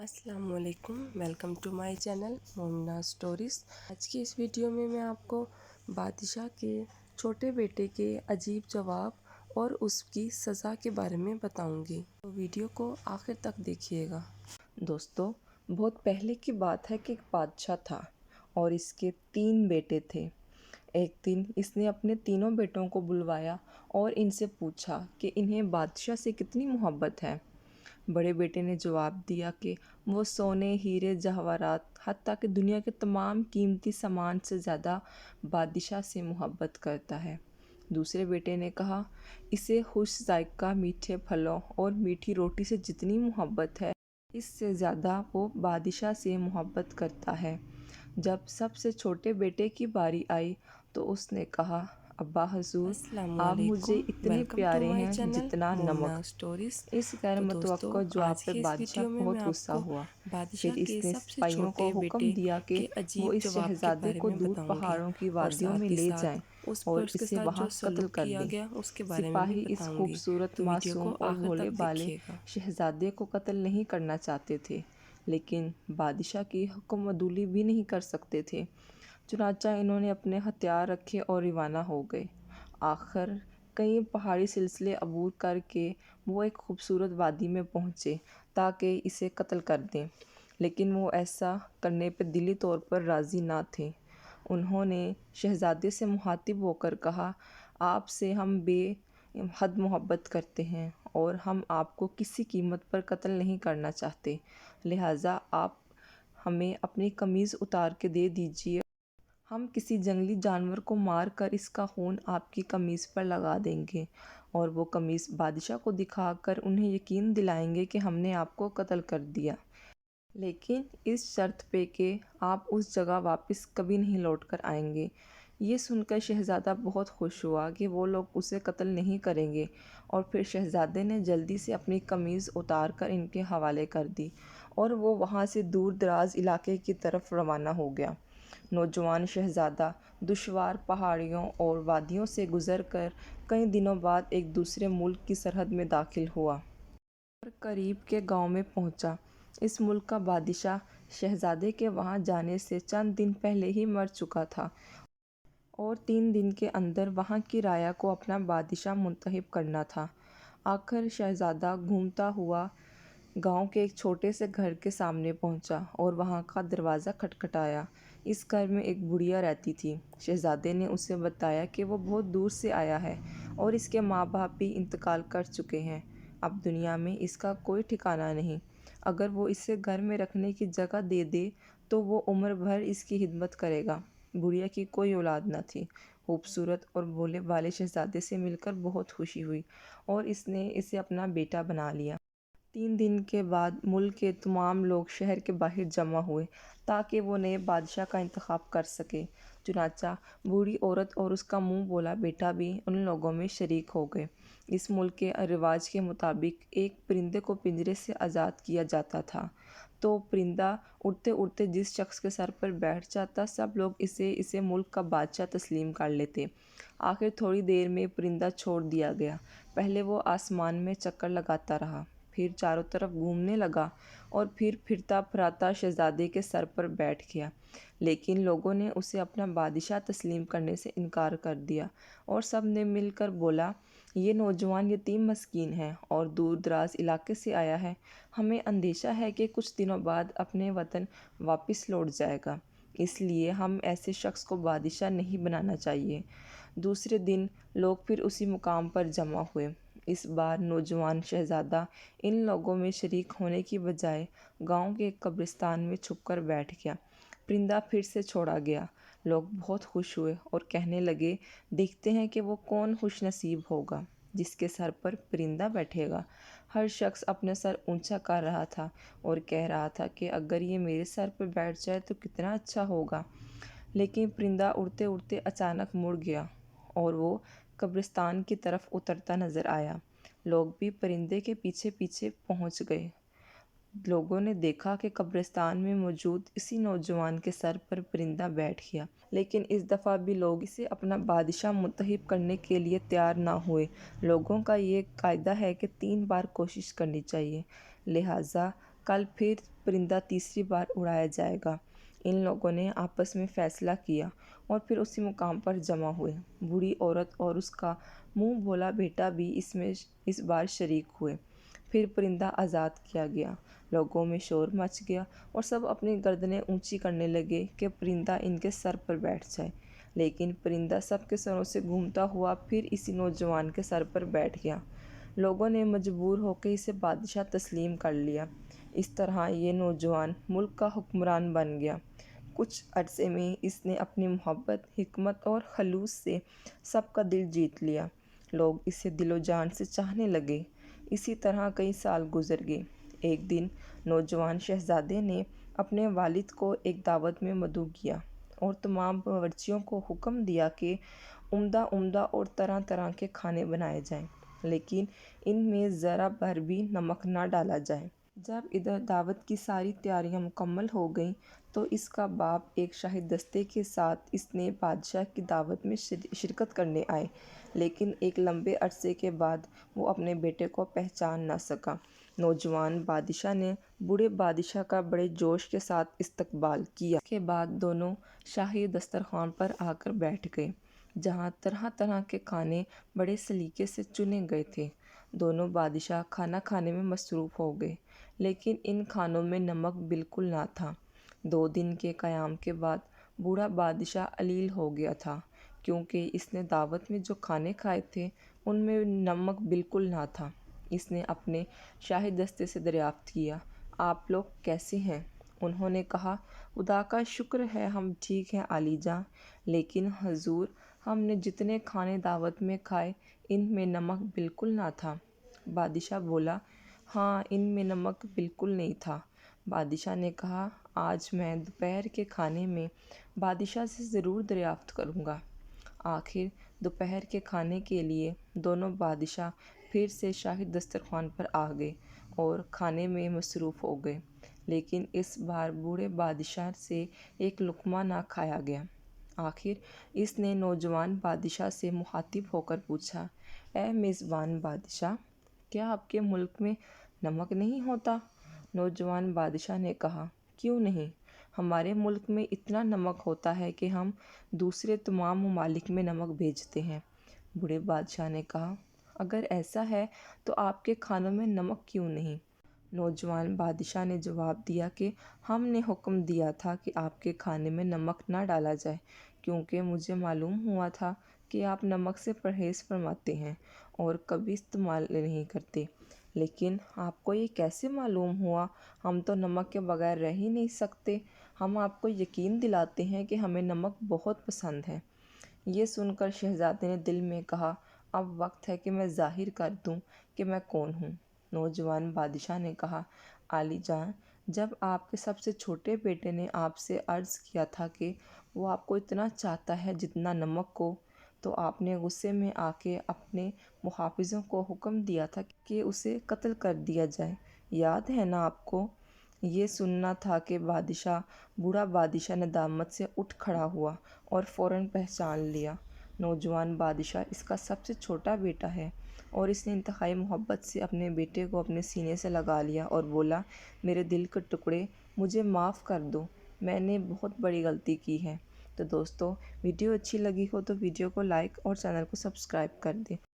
السلام علیکم، welcome to my channel Momina stories. آج کی اس ویڈیو میں میں آپ کو بادشاہ کے چھوٹے بیٹے کے عجیب جواب اور اس کی سزا کے بارے میں بتاؤں گی، تو ویڈیو کو آخر تک دیکھیے گا۔ دوستو، بہت پہلے کی بات ہے کہ ایک بادشاہ تھا اور اس کے 3 بیٹے تھے۔ ایک دن اس نے اپنے تینوں بیٹوں کو بلوایا اور ان سے پوچھا کہ انہیں بادشاہ سے کتنی محبت ہے۔ بڑے بیٹے نے جواب دیا کہ وہ سونے، ہیرے، جواہرات، حتیٰ کہ دنیا کے تمام قیمتی سامان سے زیادہ بادشاہ سے محبت کرتا ہے۔ دوسرے بیٹے نے کہا، اسے خوش ذائقہ میٹھے پھلوں اور میٹھی روٹی سے جتنی محبت ہے، اس سے زیادہ وہ بادشاہ سے محبت کرتا ہے۔ جب سب سے چھوٹے بیٹے کی باری آئی تو اس نے کہا، ابا حضور، السلام آپ مجھے علیکم، اتنے ویلکم ٹو پیارے مائی ہیں چینل جتنا مومنہ نمک۔ سٹوریز۔ اس غیر تو دوستو، متوقع جواب آج پہ کی اس بادشاہ ویڈیو میں بہت آپ غصہ کو ہوا۔ پھر بادشاہ اس کے نے سب سے سپاہیوں کو چھوٹے حکم بیٹے دیا کہ کے وہ عجیب اس جواب کے شہزادے بارے کو میں دور بتاؤں گی، پہاڑوں کی اور وادیوں میں ساتھ ہی لے ساتھ جائیں اس اور پر اس کے اسے ساتھ وہاں جو قتل سلوک کر کیا دیں۔ گیا اس کے بارے میں بھی سپاہی اس بتاؤں گی، خوبصورت، تو ویڈیو معصوم کو اور آخر بھولے تک بھالے دیکھیے گا۔ شہزادے کو قتل نہیں کرنا چاہتے تھے، لیکن بادشاہ کی حکم عدولی بھی نہیں کر سکتے تھے۔ چنانچہ انہوں نے اپنے ہتھیار رکھے اور روانہ ہو گئے۔ آخر کئی پہاڑی سلسلے عبور کر کے وہ ایک خوبصورت وادی میں پہنچے تاکہ اسے قتل کر دیں، لیکن وہ ایسا کرنے پہ دلی طور پر راضی نہ تھے۔ انہوں نے شہزادے سے مخاطب ہو کر کہا، آپ سے ہم بے حد محبت کرتے ہیں اور ہم آپ کو کسی قیمت پر قتل نہیں کرنا چاہتے، لہٰذا آپ ہمیں اپنی قمیض اتار کے دے دیجیے۔ ہم کسی جنگلی جانور کو مار کر اس کا خون آپ کی قمیض پر لگا دیں گے اور وہ قمیض بادشاہ کو دکھا کر انہیں یقین دلائیں گے کہ ہم نے آپ کو قتل کر دیا، لیکن اس شرط پہ کہ آپ اس جگہ واپس کبھی نہیں لوٹ کر آئیں گے۔ یہ سن کر شہزادہ بہت خوش ہوا کہ وہ لوگ اسے قتل نہیں کریں گے، اور پھر شہزادے نے جلدی سے اپنی قمیض اتار کر ان کے حوالے کر دی اور وہ وہاں سے دور دراز علاقے کی طرف روانہ ہو گیا۔ نوجوان شہزادہ دشوار پہاڑیوں اور وادیوں سے گزر کر کئی دنوں بعد ایک دوسرے ملک کی سرحد میں داخل ہوا اور قریب کے گاؤں میں پہنچا۔ اس ملک کا بادشاہ شہزادے کے وہاں جانے سے چند دن پہلے ہی مر چکا تھا اور 3 دن کے اندر وہاں کی رعایا کو اپنا بادشاہ منتخب کرنا تھا۔ آخر شہزادہ گھومتا ہوا گاؤں کے ایک چھوٹے سے گھر کے سامنے پہنچا اور وہاں کا دروازہ کھٹکھٹایا۔ اس گھر میں ایک بڑھیا رہتی تھی۔ شہزادے نے اسے بتایا کہ وہ بہت دور سے آیا ہے اور اس کے ماں باپ بھی انتقال کر چکے ہیں، اب دنیا میں اس کا کوئی ٹھکانہ نہیں۔ اگر وہ اسے گھر میں رکھنے کی جگہ دے دے تو وہ عمر بھر اس کی خدمت کرے گا۔ بڑھیا کی کوئی اولاد نہ تھی۔ خوبصورت اور بھولے بھالے شہزادے سے مل کر بہت خوشی ہوئی اور اس نے اسے اپنا بیٹا بنا لیا۔ 3 دن کے بعد ملک کے تمام لوگ شہر کے باہر جمع ہوئے تاکہ وہ نئے بادشاہ کا انتخاب کر سکیں۔ چنانچہ بوڑھی عورت اور اس کا منہ بولا بیٹا بھی ان لوگوں میں شریک ہو گئے۔ اس ملک کے رواج کے مطابق ایک پرندے کو پنجرے سے آزاد کیا جاتا تھا، تو پرندہ اڑتے اڑتے جس شخص کے سر پر بیٹھ جاتا، سب لوگ اسے ملک کا بادشاہ تسلیم کر لیتے۔ آخر تھوڑی دیر میں پرندہ چھوڑ دیا گیا۔ پہلے وہ آسمان میں چکر لگاتا رہا، پھر چاروں طرف گھومنے لگا اور پھر پھرتا پھراتا شہزادے کے سر پر بیٹھ گیا، لیکن لوگوں نے اسے اپنا بادشاہ تسلیم کرنے سے انکار کر دیا اور سب نے مل کر بولا، یہ نوجوان یتیم مسکین ہے اور دور دراز علاقے سے آیا ہے، ہمیں اندیشہ ہے کہ کچھ دنوں بعد اپنے وطن واپس لوٹ جائے گا، اس لیے ہم ایسے شخص کو بادشاہ نہیں بنانا چاہیے۔ دوسرے دن لوگ پھر اسی مقام پر جمع ہوئے۔ اس بار نوجوان شہزادہ ان لوگوں میں شریک ہونے کی بجائے گاؤں کے ایک قبرستان میں چھپ کر بیٹھ گیا۔ پرندہ پھر سے چھوڑا گیا۔ لوگ بہت خوش ہوئے اور کہنے لگے، دیکھتے ہیں کہ وہ کون خوش نصیب ہوگا جس کے سر پر پرندہ بیٹھے گا۔ ہر شخص اپنا سر اونچا کر رہا تھا اور کہہ رہا تھا کہ اگر یہ میرے سر پر بیٹھ جائے تو کتنا اچھا ہوگا، لیکن پرندہ اڑتے اڑتے اچانک مڑ گیا اور وہ قبرستان کی طرف اترتا نظر آیا۔ لوگ بھی پرندے کے پیچھے پیچھے پہنچ گئے۔ لوگوں نے دیکھا کہ قبرستان میں موجود اسی نوجوان کے سر پر پرندہ بیٹھ گیا، لیکن اس دفعہ بھی لوگ اسے اپنا بادشاہ منتخب کرنے کے لیے تیار نہ ہوئے۔ لوگوں کا یہ قاعدہ ہے کہ 3 بار کوشش کرنی چاہیے، لہٰذا کل پھر پرندہ تیسری بار اڑایا جائے گا۔ ان لوگوں نے آپس میں فیصلہ کیا اور پھر اسی مقام پر جمع ہوئے۔ بوڑھی عورت اور اس کا منہ بولا بیٹا بھی اس بار شریک ہوئے۔ پھر پرندہ آزاد کیا گیا۔ لوگوں میں شور مچ گیا اور سب اپنی گردنیں اونچی کرنے لگے کہ پرندہ ان کے سر پر بیٹھ جائے، لیکن پرندہ سب کے سروں سے گھومتا ہوا پھر اسی نوجوان کے سر پر بیٹھ گیا۔ لوگوں نے مجبور ہو کے اسے بادشاہ تسلیم کر لیا۔ اس طرح یہ نوجوان ملک کا حکمران بن گیا۔ کچھ عرصے میں اس نے اپنی محبت، حکمت اور خلوص سے سب کا دل جیت لیا۔ لوگ اسے دل و جان سے چاہنے لگے۔ اسی طرح کئی سال گزر گئے۔ ایک دن نوجوان شہزادے نے اپنے والد کو ایک دعوت میں مدعو کیا اور تمام باورچیوں کو حکم دیا کہ عمدہ اور طرح طرح کے کھانے بنائے جائیں، لیکن ان میں ذرا بھر بھی نمک نہ ڈالا جائے۔ جب ادھر دعوت کی ساری تیاریاں مکمل ہو گئیں تو اس کا باپ ایک شاہی دستے کے ساتھ اس نے بادشاہ کی دعوت میں شرکت کرنے آئے، لیکن ایک لمبے عرصے کے بعد وہ اپنے بیٹے کو پہچان نہ سکا۔ نوجوان بادشاہ نے بوڑھے بادشاہ کا بڑے جوش کے ساتھ استقبال کیا۔ اس کے بعد دونوں شاہی دسترخوان پر آ کر بیٹھ گئے، جہاں طرح طرح کے کھانے بڑے سلیقے سے چنے گئے تھے۔ دونوں بادشاہ کھانا کھانے میں مصروف ہو گئے، لیکن ان کھانوں میں نمک بالکل نہ تھا۔ 2 دن کے قیام کے بعد بوڑھا بادشاہ علیل ہو گیا تھا، کیونکہ اس نے دعوت میں جو کھانے کھائے تھے ان میں نمک بالکل نہ تھا۔ اس نے اپنے شاہی دستے سے دریافت کیا، آپ لوگ کیسے ہیں؟ انہوں نے کہا، خدا کا شکر ہے ہم ٹھیک ہیں عالی جاں، لیکن حضور ہم نے جتنے کھانے دعوت میں کھائے ان میں نمک بالکل نہ تھا۔ بادشاہ بولا، ہاں ان میں نمک بالکل نہیں تھا۔ بادشاہ نے کہا، آج میں دوپہر کے کھانے میں بادشاہ سے ضرور دریافت کروں گا۔ آخر دوپہر کے کھانے کے لیے دونوں بادشاہ پھر سے شاہی دسترخوان پر آ گئے اور کھانے میں مصروف ہو گئے، لیکن اس بار بوڑھے بادشاہ سے ایک لقمہ نہ کھایا گیا۔ آخر اس نے نوجوان بادشاہ سے مخاطب ہو کر پوچھا، اے میزبان بادشاہ، کیا آپ کے ملک میں نمک نہیں ہوتا؟ نوجوان بادشاہ نے کہا، کیوں نہیں، ہمارے ملک میں اتنا نمک ہوتا ہے کہ ہم دوسرے تمام ممالک میں نمک بھیجتے ہیں۔ بوڑھے بادشاہ نے کہا، اگر ایسا ہے تو آپ کے کھانوں میں نمک کیوں نہیں؟ نوجوان بادشاہ نے جواب دیا کہ ہم نے حکم دیا تھا کہ آپ کے کھانے میں نمک نہ ڈالا جائے، کیونکہ مجھے معلوم ہوا تھا کہ آپ نمک سے پرہیز فرماتے ہیں اور کبھی استعمال نہیں کرتے۔ لیکن آپ کو یہ کیسے معلوم ہوا؟ ہم تو نمک کے بغیر رہ ہی نہیں سکتے۔ ہم آپ کو یقین دلاتے ہیں کہ ہمیں نمک بہت پسند ہے۔ یہ سن کر شہزادے نے دل میں کہا، اب وقت ہے کہ میں ظاہر کر دوں کہ میں کون ہوں۔ نوجوان بادشاہ نے کہا، عالی جاں، جب آپ کے سب سے چھوٹے بیٹے نے آپ سے عرض کیا تھا کہ وہ آپ کو اتنا چاہتا ہے جتنا نمک کو، تو آپ نے غصے میں آ کے اپنے محافظوں کو حکم دیا تھا کہ اسے قتل کر دیا جائے، یاد ہے نا آپ کو؟ یہ سننا تھا کہ بوڑھا بادشاہ ندامت سے اٹھ کھڑا ہوا اور فوراً پہچان لیا۔ نوجوان بادشاہ اس کا سب سے چھوٹا بیٹا ہے اور اس نے انتہائی محبت سے اپنے بیٹے کو اپنے سینے سے لگا لیا اور بولا، میرے دل کے ٹکڑے، مجھے معاف کر دو، میں نے بہت بڑی غلطی کی ہے۔ تو دوستو، ویڈیو اچھی لگی ہو تو ویڈیو کو لائک اور چینل کو سبسکرائب کر دیں۔